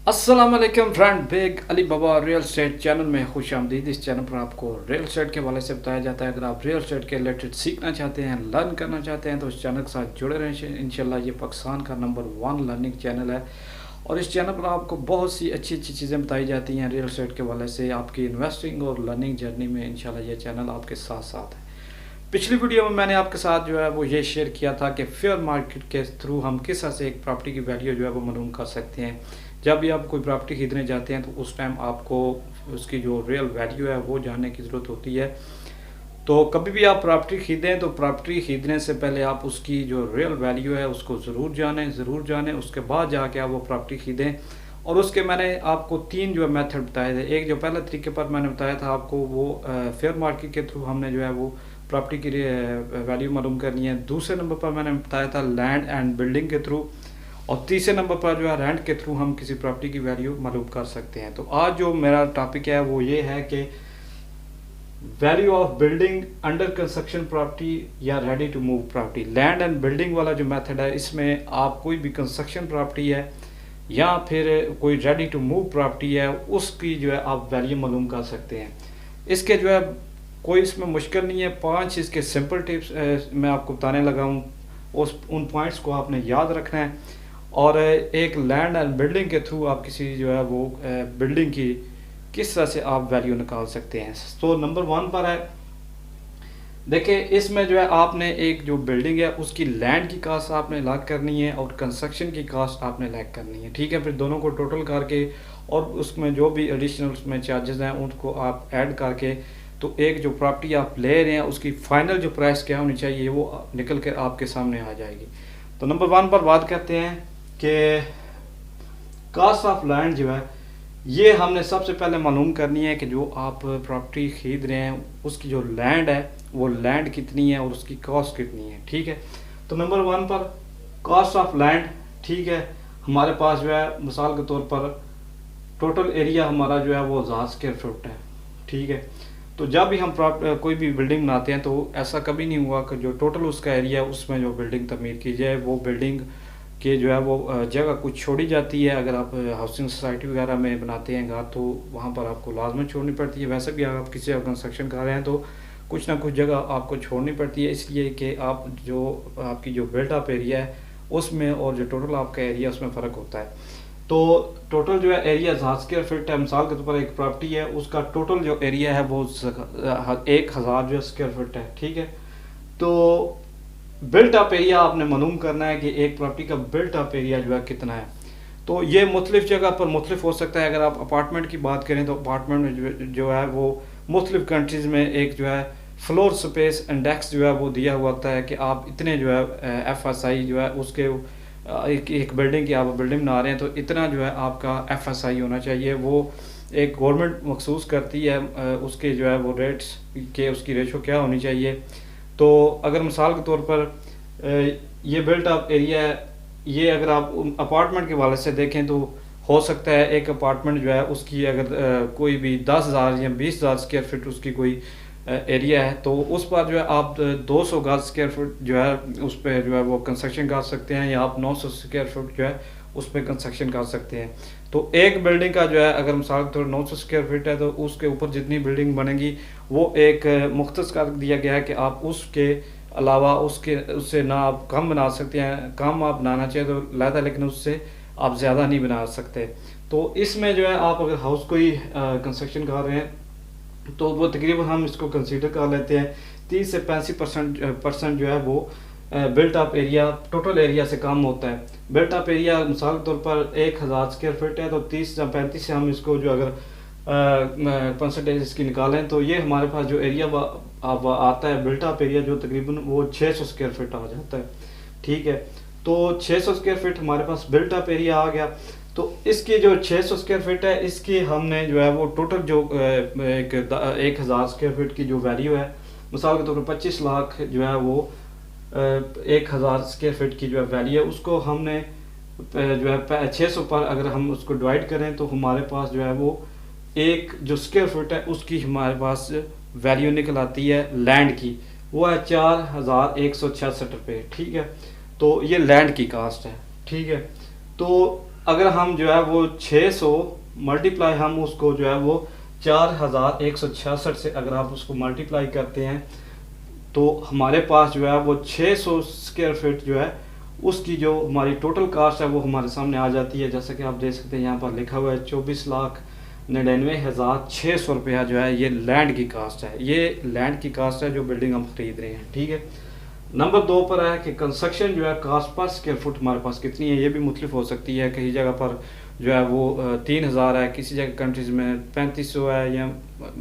अस्सलाम वालेकुम friend, bag Ali बाबा real estate channel में खुश आमदीद। इस चैनल पर आपको रियल एस्टेट के हवाले से बताया जाता है। अगर आप रियल एस्टेट के रिलेटेड सीखना चाहते हैं, लर्न करना चाहते हैं तो इस चैनल के साथ जुड़े रहें। इंशाल्लाह ये पाकिस्तान का नंबर 1 लर्निंग चैनल है और इस चैनल पर आपको बहुत सी अच्छी अच्छी चीज़ें बताई जाती हैं रियल एस्टेट के हवाले से। आपकी इन्वेस्टिंग और लर्निंग जर्नी में इंशाल्लाह ये चैनल आपके साथ साथ है। पिछली वीडियो में मैंने आपके साथ जो है वो ये शेयर किया था कि फेयर मार्केट के थ्रू हम किस तरह से एक प्रॉपर्टी की वैल्यू जो है वो मालूम कर सकते हैं। जब भी आप कोई प्रॉपर्टी खरीदने जाते हैं तो उस टाइम आपको उसकी जो रियल वैल्यू है वो जानने की ज़रूरत होती है। तो कभी भी आप प्रॉपर्टी खरीदें तो प्रॉपर्टी खरीदने से पहले आप उसकी जो रियल वैल्यू है उसको ज़रूर जानें। उसके बाद जाके आप वो प्रॉपर्टी खरीदें। और उसके मैंने आपको 3 जो है मेथड बताए थे। एक जो पहले तरीके पर मैंने बताया था आपको वो फेयर मार्केट के थ्रू हमने जो है वो प्रॉपर्टी की वैल्यू मालूम करनी है। दूसरे नंबर पर मैंने बताया था लैंड एंड बिल्डिंग के थ्रू, और तीसरे नंबर पर जो है रेंट के थ्रू हम किसी प्रॉपर्टी की वैल्यू मालूम कर सकते हैं। तो आज जो मेरा टॉपिक है वो ये है कि value of building under construction property या ready to move property. Land and building वाला जो मेथड है इसमें आप कोई भी कंस्ट्रक्शन प्रॉपर्टी है या फिर कोई रेडी टू मूव प्रॉपर्टी है उसकी जो है आप वैल्यू मालूम कर सकते हैं। इसके जो है कोई इसमें मुश्किल नहीं है। 5 इसके सिंपल टिप्स मैं आपको बताने लगा हूँ। उन पॉइंट्स को आपने याद रखना है और एक लैंड एंड बिल्डिंग के थ्रू आप किसी जो है वो बिल्डिंग की किस तरह से आप वैल्यू निकाल सकते हैं। तो नंबर 1 पर है, देखिए इसमें जो है आपने एक जो बिल्डिंग है उसकी लैंड की कास्ट आपने अलग करनी है और कंस्ट्रक्शन की कास्ट आपने अलग करनी है। ठीक है, फिर दोनों को टोटल करके और उसमें जो भी एडिशनल उसमें चार्जेस हैं उनको आप ऐड करके तो एक जो प्रॉपर्टी आप ले रहे हैं उसकी फाइनल जो प्राइस क्या होनी चाहिए वो निकल कर आपके सामने आ जाएगी। तो नंबर 1 पर बात करते हैं कि कास्ट ऑफ लैंड जो है ये हमने सबसे पहले मालूम करनी है कि जो आप प्रॉपर्टी खरीद रहे हैं उसकी जो लैंड है वो लैंड कितनी है और उसकी कॉस्ट कितनी है। ठीक है, तो नंबर 1 पर कॉस्ट ऑफ लैंड। ठीक है, हमारे पास जो है मिसाल के तौर पर टोटल एरिया हमारा जो है वो 1000 स्क्वायर फुट है। ठीक है, तो जब भी हम कोई भी बिल्डिंग बनाते हैं तो ऐसा कभी नहीं हुआ कि जो टोटल उसका एरिया उसमें जो बिल्डिंग तमीर की जाए वो बिल्डिंग के जो है वो जगह कुछ छोड़ी जाती है। अगर आप हाउसिंग सोसाइटी वगैरह में बनाते हैं घर तो वहाँ पर आपको लाजमन छोड़नी पड़ती है। वैसे भी अगर आप किसी कंस्ट्रक्शन कर रहे हैं तो कुछ ना कुछ जगह आपको छोड़नी पड़ती है, इसलिए कि आप जो आपकी जो बिल्टअप एरिया है उसमें और जो टोटल आपका एरिया उसमें फ़र्क होता है। तो टोटल जो है एरिया 1000 स्क्वायर फीट है। मिसाल के तौर पर एक प्रॉपर्टी है उसका टोटल जो एरिया है वो 1000 जो स्क्वायर फीट है। ठीक है, तो बिल्ट अप एरिया आपने मालूम करना है कि एक प्रॉपर्टी का बिल्ट अप एरिया जो है कितना है। तो ये मुख्तलिफ जगह पर मुख्तलिफ हो सकता है। अगर आप अपार्टमेंट की बात करें तो अपार्टमेंट में जो है वो मुख्तलिफ कंट्रीज़ में एक जो है फ्लोर स्पेस इंडेक्स जो है वो दिया हुआ होता है कि आप इतने जो है FSI जो है उसके एक बिल्डिंग की आप बिल्डिंग बना रहे हैं तो इतना जो है आपका FSI होना चाहिए। वो एक गवर्नमेंट मखसूस करती है उसके जो है वो रेट्स के उसकी रेशो क्या होनी चाहिए। तो अगर मिसाल के तौर पर ये बिल्ट अप एरिया है, ये अगर आप अपार्टमेंट के हवाले से देखें तो हो सकता है एक अपार्टमेंट जो है उसकी अगर कोई भी 10,000 या 20,000 स्क्वायर फीट उसकी कोई एरिया है तो उस पर जो है आप 200 गज स्क्वायर फुट जो है उस पर जो है वो कंस्ट्रक्शन कर सकते हैं या आप 900 स्क्वायर फुट जो है उस पर कंस्ट्रक्शन कर सकते हैं। तो एक बिल्डिंग का जो है अगर मिसाल के तौर 900 स्क्वायर फीट है तो उसके ऊपर जितनी बिल्डिंग बनेगी वो एक मुख्तस कर दिया गया है कि आप उसके अलावा उससे ना आप कम बना सकते हैं। कम आप बनाना चाहिए तो लाता, लेकिन उससे आप ज़्यादा नहीं बना सकते। तो इसमें जो है आप अगर हाउस कोई कंस्ट्रक्शन कर रहे हैं तो वो तकरीबन हम इसको कंसीडर कर लेते हैं 30 से 85% जो है वो built up area total area से कम होता है। बिल्ट अप एरिया मिसाल के तौर पर 1000 स्क्वायर फीट है तो 30 या 35 से हम इसको जो अगर परसेंटेज इसकी निकालें तो ये हमारे पास जो एरिया आता है बिल्ट अप एरिया जो तकरीबन वो 600 स्क्वायर फीट आ जाता है। ठीक है, तो 600 स्क्वायर फीट हमारे पास बिल्ट अप एरिया आ गया। तो इसकी जो 600 स्क्वायर फीट है इसकी हमने जो है वो टोटल जो 1000 स्क्वायर फीट की जो वैल्यू है मिसाल के तौर पर 25 लाख जो है वो 1000 स्क्वायर फीट की जो है वैल्यू है उसको हमने जो है 600 पर अगर हम उसको डिवाइड करें तो हमारे पास जो है वो एक जो स्क्वायर फीट है उसकी हमारे पास वैल्यू निकल आती है लैंड की, वो है 4166 रुपये। ठीक है, तो ये लैंड की कास्ट है। ठीक है, तो अगर हम जो है वो 600 मल्टीप्लाई हम उसको जो है वो 4166 से अगर आप उसको मल्टीप्लाई करते हैं तो हमारे पास जो है वो 600 स्क्वायर फीट जो है उसकी जो हमारी टोटल कास्ट है वो हमारे सामने आ जाती है। जैसा कि आप देख सकते हैं यहाँ पर लिखा हुआ है 24,99,600 रुपया जो है ये लैंड की कास्ट है। ये लैंड की कास्ट है जो बिल्डिंग हम खरीद रहे हैं, ठीक है। नंबर 2 पर है कि कंस्ट्रक्शन जो है कास्ट पर स्क्वायर फुट हमारे पास कितनी है। ये भी मुख्तलिफ हो सकती है, कई जगह पर जो है वो 3000 है, किसी जगह कंट्रीज़ में 3500 है, या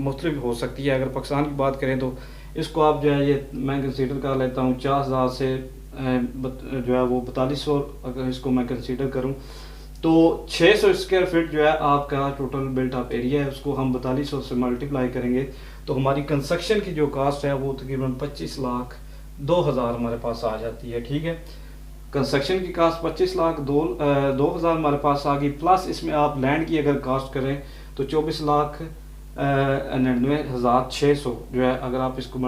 मुख्तलिफ हो सकती है। अगर पाकिस्तान की बात करें तो इसको आप जो है ये मैं कंसीडर कर लेता हूँ 4000 से जो है वो 4200 अगर इसको मैं कंसीडर करूँ तो 600 स्क्वायर फीट जो है आपका टोटल बिल्ट अप एरिया है, उसको हम 4200 से मल्टीप्लाई करेंगे तो हमारी कंस्ट्रक्शन की जो कास्ट है वो तकरीबन 25,02,000 हमारे पास आ जाती है, ठीक है। कंस्ट्रक्शन की कास्ट 25,02,000 हमारे पास आ गई, प्लस इसमें आप लैंड की अगर कास्ट करें तो 24,99,600 जो है अगर आप इसको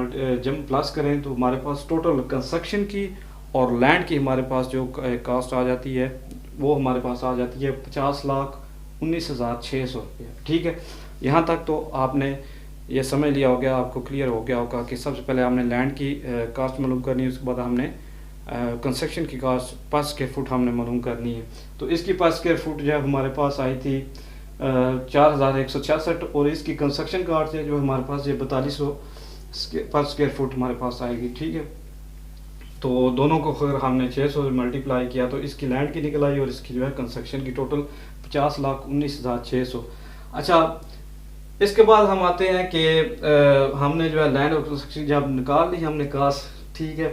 जम प्लस करें तो हमारे पास टोटल कंस्ट्रक्शन की और लैंड की हमारे पास जो कास्ट आ जाती है वो हमारे पास आ जाती है 50,19,600 रुपये, ठीक है। यहाँ तक तो आपने ये समझ लिया हो गया, आपको क्लियर हो गया होगा कि सबसे पहले हमने लैंड की कास्ट मालूम करनी है, उसके बाद हमने कंस्ट्रक्शन की कास्ट पर स्क्वायर फुट हमने मालूम करनी है। तो इसकी पर स्क्वायर फुट जो है हमारे पास आई थी 4166 और इसकी कंस्ट्रक्शन कास्ट है जो हमारे पास ये 4200 पर स्क्वायर फुट हमारे पास आएगी, ठीक है। तो दोनों को अगर हमने 600 से मल्टीप्लाई किया तो इसकी लैंड की निकल आई और इसकी जो है कंस्ट्रक्शन की टोटल 50,19,600। अच्छा, इसके बाद हम आते हैं कि हमने जो है लैंड और कंस्ट्रक्शन जब निकाल ली हमने कास्ट, ठीक है।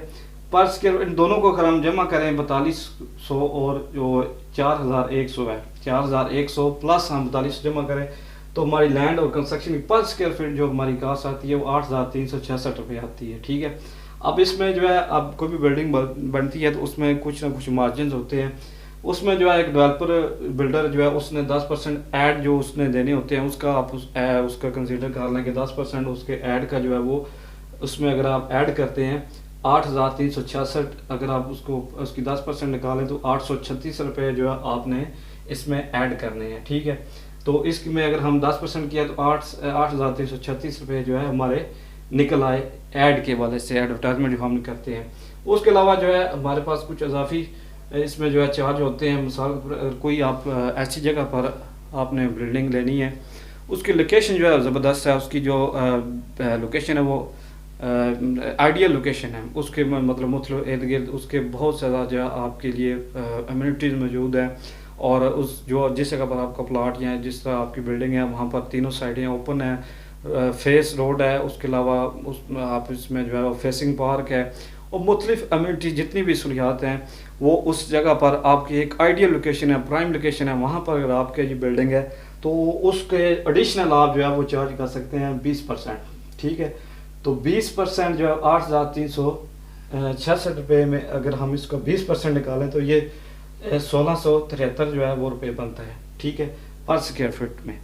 पर स्क्वायर इन दोनों को अगर हम जमा करें 4200 और जो 4100 है, 4100 प्लस हम 4200 जमा करें तो हमारी लैंड और कंस्ट्रक्शन की पर स्क्वायर फीट जो हमारी कास्ट आती है वो 8,366 रुपये आती है, ठीक है। अब इसमें जो है अब कोई भी बिल्डिंग बनती है तो उसमें कुछ ना कुछ मार्जिन होते हैं, उसमें जो है एक डेवलपर बिल्डर जो है उसने 10% ऐड जो उसने देने होते हैं उसका आप उसका कंसीडर कर लें कि 10% उसके ऐड का जो है वो उसमें अगर आप ऐड करते हैं 8,366, अगर आप उसको उसकी 10% निकालें तो 836 रुपये जो है आपने इसमें ऐड करने हैं, ठीक है। तो इसमें अगर हम 10% किया तो 8,336 रुपये जो है हमारे निकल आए ऐड के वाले से, एडवर्टाइजमेंट जो हम करते हैं। उसके अलावा जो है हमारे पास कुछ इजाफी इसमें जो है चार्ज होते हैं। मिसाल कोई आप ऐसी जगह पर आपने बिल्डिंग लेनी है, उसकी लोकेशन जो है ज़बरदस्त है, उसकी जो लोकेशन है वो आइडियल लोकेशन है, उसके मतलब इर्द गिर्द उसके बहुत ज़्यादा जो है आपके लिए अम्यूनिटीज़ मौजूद है और उस जो जिस जगह पर आपका प्लाट या जिस तरह आपकी बिल्डिंग है वहाँ पर तीनों साइडें ओपन है, फेस रोड है, उसके अलावा उस आप इसमें जो है फेसिंग पार्क है और मुख्तलिफ अम्यूनिटी जितनी भी सहूलियात हैं वो उस जगह पर आपकी एक आइडियल लोकेशन है, प्राइम लोकेशन है। वहाँ पर अगर आपके ये बिल्डिंग है तो उसके एडिशनल आप जो है वो चार्ज कर सकते हैं 20%, ठीक है। तो 20% जो है 8,366 रुपये में अगर हम इसको 20% निकालें तो ये 1673 जो है वो रुपये बनता है, ठीक है, पर स्क्वायर फीट में।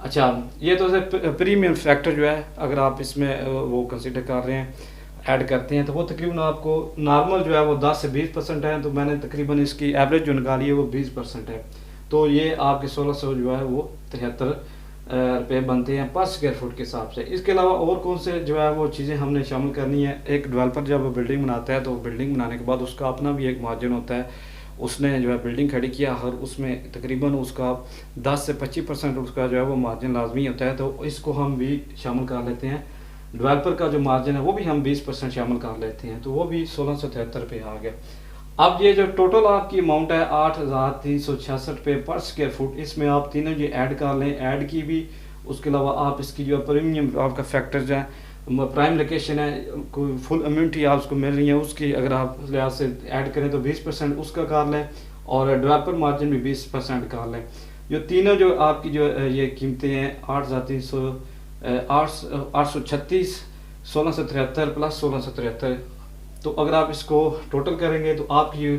अच्छा, ये तो प्रीमियम फैक्टर जो है अगर आप इसमें वो कंसिडर कर रहे हैं ऐड करते हैं तो वो तकरीबन आपको नॉर्मल जो है वो 10 से 20% है, तो मैंने तकरीबन इसकी एवरेज जो निकाली है वो 20% है। तो ये आपके 1600 जो है वो 73 रुपये बनते हैं पर स्क्वायर फुट के हिसाब से। इसके अलावा और कौन से जो है वो चीज़ें हमने शामिल करनी है। एक डेवलपर जब बिल्डिंग बनाता है तो बिल्डिंग बनाने के बाद उसका अपना भी एक मार्जिन होता है, उसने जो है बिल्डिंग खड़ी किया हर उसमें तकरीबन उसका 10 से 25% उसका जो है वो मार्जिन लाजमी होता है, तो इसको हम भी शामिल कर लेते हैं। डेवलपर का जो मार्जिन है वो भी हम 20% शामिल कर लेते हैं, तो वो भी 1673 रुपये आ गया। अब ये जो टोटल आपकी अमाउंट है 8,366 रुपये पर स्क्वायर फुट, इसमें आप तीनों ये ऐड कर लें, ऐड की भी, उसके अलावा आप इसकी जो प्रीमियम आपका फैक्टर्स हैं, प्राइम लोकेशन है, कोई फुल इम्यूनिटी आप उसको मिल रही है उसकी अगर आप लिहाज से ऐड करें तो 20% उसका कर लें और डेवलपर मार्जिन भी 20% कर लें। जो तीनों जो आपकी जो ये कीमतें हैं 8,836, 1673 प्लस 1673, तो अगर आप इसको टोटल करेंगे तो आपकी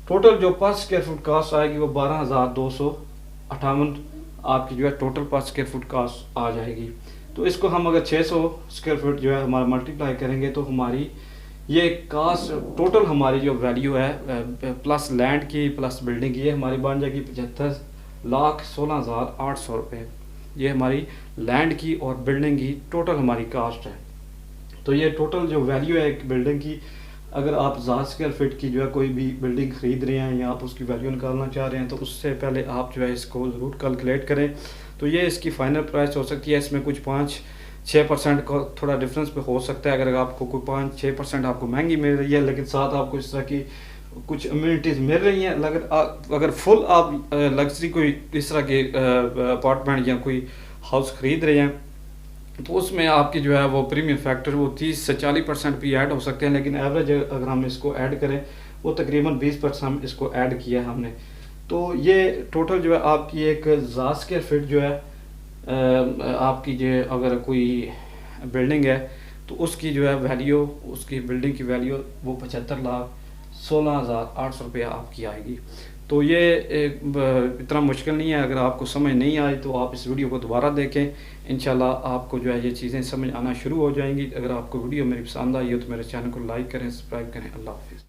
टोटल जो पर स्क्वायर फुट कास्ट आएगी वो 12,258 आपकी जो है टोटल पर स्क्वायर फुट कास्ट आ जाएगी। तो इसको हम अगर 600 स्क्वायर फुट जो है हमारा मल्टीप्लाई करेंगे तो हमारी ये कास्ट टोटल हमारी जो वैल्यू है प्लस लैंड की प्लस बिल्डिंग की, ये हमारी बन जाएगी 75,16,800 रुपये। ये हमारी लैंड की और बिल्डिंग की टोटल हमारी कास्ट है। तो ये टोटल जो वैल्यू है एक बिल्डिंग की, अगर आप 1000 स्क्वायर फीट की जो है कोई भी बिल्डिंग ख़रीद रहे हैं या आप उसकी वैल्यू निकालना चाह रहे हैं, तो उससे पहले आप जो है इसको ज़रूर कैलकुलेट करें। तो ये इसकी फ़ाइनल प्राइस हो सकती है। इसमें कुछ 5-6% का थोड़ा डिफरेंस पे हो सकता है। अगर आपको कोई 5-6% आपको महंगी मिल रही है, लेकिन साथ आपको इस तरह की कुछ अम्यूनिटीज़ मिल रही हैं। अगर फुल आप लग्जरी कोई इस तरह के अपार्टमेंट या कोई हाउस ख़रीद रहे हैं, तो उसमें आपकी जो है वो प्रीमियम फैक्टर वो 30 से 40% भी ऐड हो सकते हैं, लेकिन एवरेज अगर हम इसको ऐड करें वो तकरीबन 20% इसको ऐड किया है हमने। तो ये टोटल जो है आपकी एक 1000 स्क्वायर फीट जो है आपकी जो अगर कोई बिल्डिंग है तो उसकी जो है वैल्यू, उसकी बिल्डिंग की वैल्यू वो 75,16,800 रुपये आपकी आएगी। तो ये इतना मुश्किल नहीं है। अगर आपको समझ नहीं आई तो आप इस वीडियो को दोबारा देखें, इंशाल्लाह आपको जो है ये चीज़ें समझ आना शुरू हो जाएंगी। अगर आपको वीडियो मेरी पसंद आई हो तो मेरे चैनल को लाइक करें, सब्सक्राइब करें। अल्लाह हाफिज़।